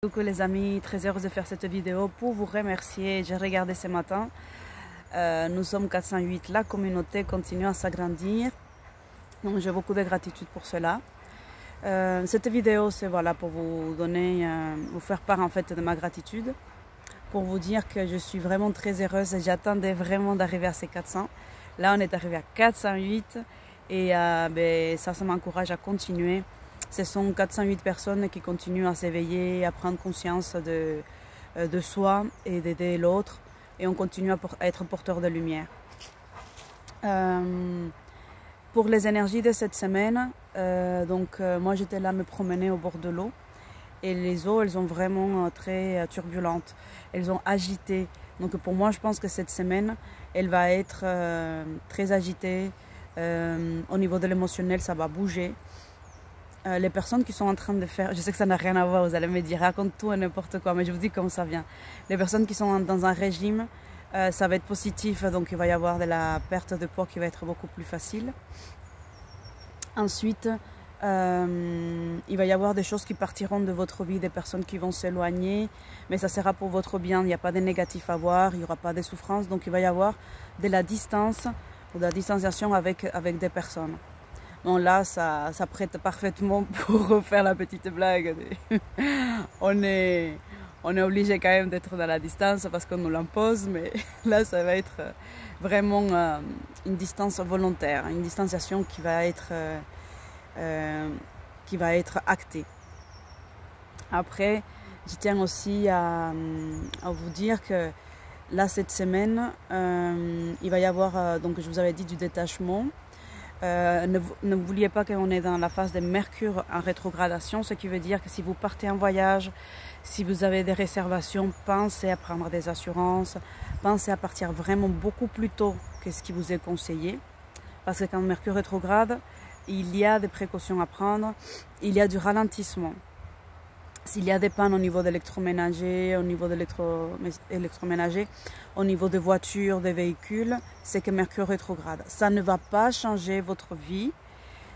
Coucou les amis, très heureuse de faire cette vidéo pour vous remercier. J'ai regardé ce matin, nous sommes 408, la communauté continue à s'agrandir, donc j'ai beaucoup de gratitude pour cela. Cette vidéo c'est voilà, pour vous donner, vous faire part en fait de ma gratitude, pour vous dire que je suis vraiment très heureuse et j'attendais vraiment d'arriver à ces 400. Là on est arrivé à 408 et ça m'encourage à continuer. Ce sont 408 personnes qui continuent à s'éveiller, à prendre conscience de soi et d'aider l'autre. Et on continue à être porteur de lumière. Pour les énergies de cette semaine, moi j'étais là me promener au bord de l'eau. Et les eaux, elles sont vraiment très turbulentes. Elles ont agité. Donc pour moi, je pense que cette semaine, elle va être très agitée. Au niveau de l'émotionnel, ça va bouger. Les personnes qui sont en train de faire, je sais que ça n'a rien à voir, vous allez me dire raconte tout et n'importe quoi, mais je vous dis comment ça vient. Les personnes qui sont dans un régime, ça va être positif, donc il va y avoir de la perte de poids qui va être beaucoup plus facile. Ensuite, il va y avoir des choses qui partiront de votre vie, des personnes qui vont s'éloigner, mais ça sera pour votre bien, il n'y a pas de négatif à voir, il n'y aura pas de souffrance, donc il va y avoir de la distance ou de la distanciation avec des personnes. Bon là, ça prête parfaitement pour faire la petite blague. On est obligé quand même d'être dans la distance parce qu'on nous l'impose, mais là ça va être vraiment une distance volontaire, une distanciation qui va être actée. Après, je tiens aussi à vous dire que là cette semaine, il va y avoir, donc je vous avais dit, du détachement. N'oubliez pas qu'on est dans la phase de Mercure en rétrogradation, ce qui veut dire que si vous partez en voyage, si vous avez des réservations, pensez à prendre des assurances, pensez à partir vraiment beaucoup plus tôt que ce qui vous est conseillé. Parce que quand Mercure rétrograde, il y a des précautions à prendre, il y a du ralentissement. S'il y a des pannes au niveau d'électroménager, au niveau au niveau de voitures, des véhicules, c'est que Mercure rétrograde. Ça ne va pas changer votre vie.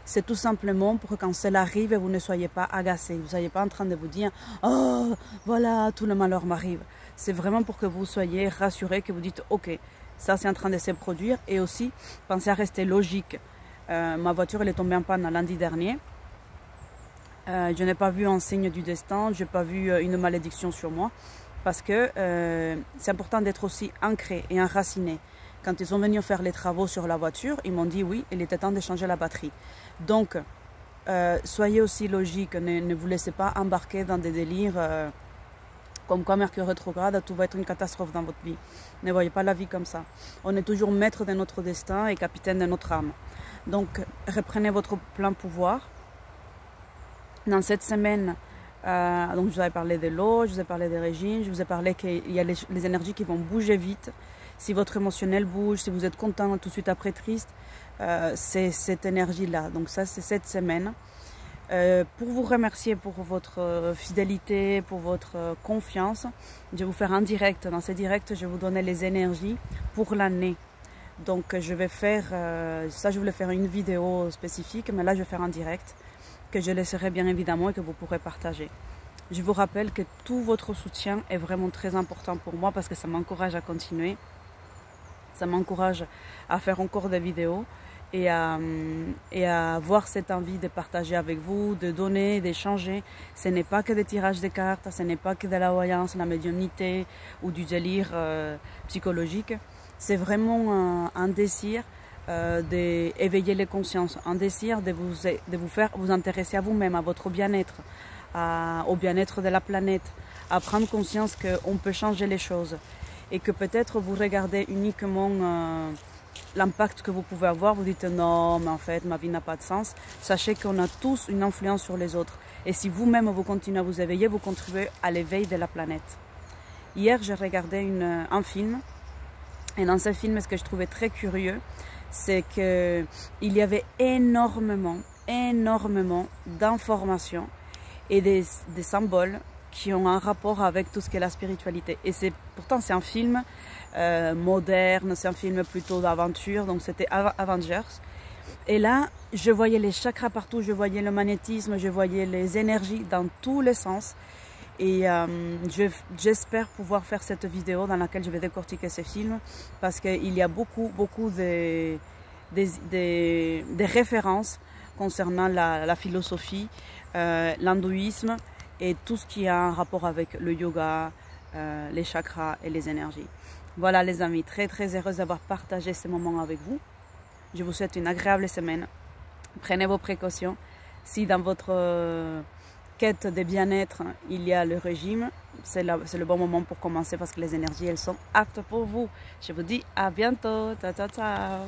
C'est tout simplement pour que quand cela arrive, vous ne soyez pas agacé. Vous ne soyez pas en train de vous dire « Oh, voilà, tout le malheur m'arrive ». C'est vraiment pour que vous soyez rassurés, que vous dites « Ok, ça c'est en train de se produire ». Et aussi, pensez à rester logique. Ma voiture elle est tombée en panne lundi dernier. Je n'ai pas vu un signe du destin, je n'ai pas vu une malédiction sur moi, parce que c'est important d'être aussi ancré et enraciné. Quand ils sont venus faire les travaux sur la voiture, ils m'ont dit oui, il était temps de changer la batterie. Donc, soyez aussi logique, ne vous laissez pas embarquer dans des délires comme quoi Mercure rétrograde, tout va être une catastrophe dans votre vie. Ne voyez pas la vie comme ça. On est toujours maître de notre destin et capitaine de notre âme. Donc, reprenez votre plein pouvoir. Dans cette semaine, donc je vous avais parlé de l'eau, je vous ai parlé des régimes, je vous ai parlé qu'il y a les énergies qui vont bouger vite. Si votre émotionnel bouge, si vous êtes content tout de suite après triste, c'est cette énergie-là. Donc ça, c'est cette semaine. Pour vous remercier pour votre fidélité, pour votre confiance, je vais vous faire un direct. Dans ce direct, je vais vous donner les énergies pour l'année. Donc je vais faire, ça je voulais faire une vidéo spécifique, mais là je vais faire un direct que je laisserai bien évidemment et que vous pourrez partager. Je vous rappelle que tout votre soutien est vraiment très important pour moi parce que ça m'encourage à continuer, ça m'encourage à faire encore des vidéos et à avoir cette envie de partager avec vous, de donner, d'échanger. Ce n'est pas que des tirages de cartes, ce n'est pas que de la voyance, la médiumnité ou du délire psychologique. C'est vraiment un désir d'éveiller les consciences, un désir de vous faire vous intéresser à vous-même, à votre bien-être, au bien-être de la planète, à prendre conscience qu'on peut changer les choses et que peut-être vous regardez uniquement l'impact que vous pouvez avoir, vous dites non mais en fait ma vie n'a pas de sens. Sachez qu'on a tous une influence sur les autres et si vous-même vous continuez à vous éveiller, vous contribuez à l'éveil de la planète. Hier j'ai regardé un film et dans ce film ce que je trouvais très curieux, c'est qu'il y avait énormément d'informations et des symboles qui ont un rapport avec tout ce qu'est la spiritualité. Et pourtant c'est un film moderne, c'est un film plutôt d'aventure, donc c'était Avengers. Et là, je voyais les chakras partout, je voyais le magnétisme, je voyais les énergies dans tous les sens. Et j'espère pouvoir faire cette vidéo dans laquelle je vais décortiquer ces films parce qu'il y a beaucoup de références concernant la philosophie, l'hindouisme et tout ce qui a un rapport avec le yoga, les chakras et les énergies. Voilà les amis, très heureuse d'avoir partagé ce moment avec vous. Je vous souhaite une agréable semaine. Prenez vos précautions. Si dans votre quête de bien-être, il y a le régime, c'est le bon moment pour commencer parce que les énergies, elles sont aptes pour vous. Je vous dis à bientôt. Ciao.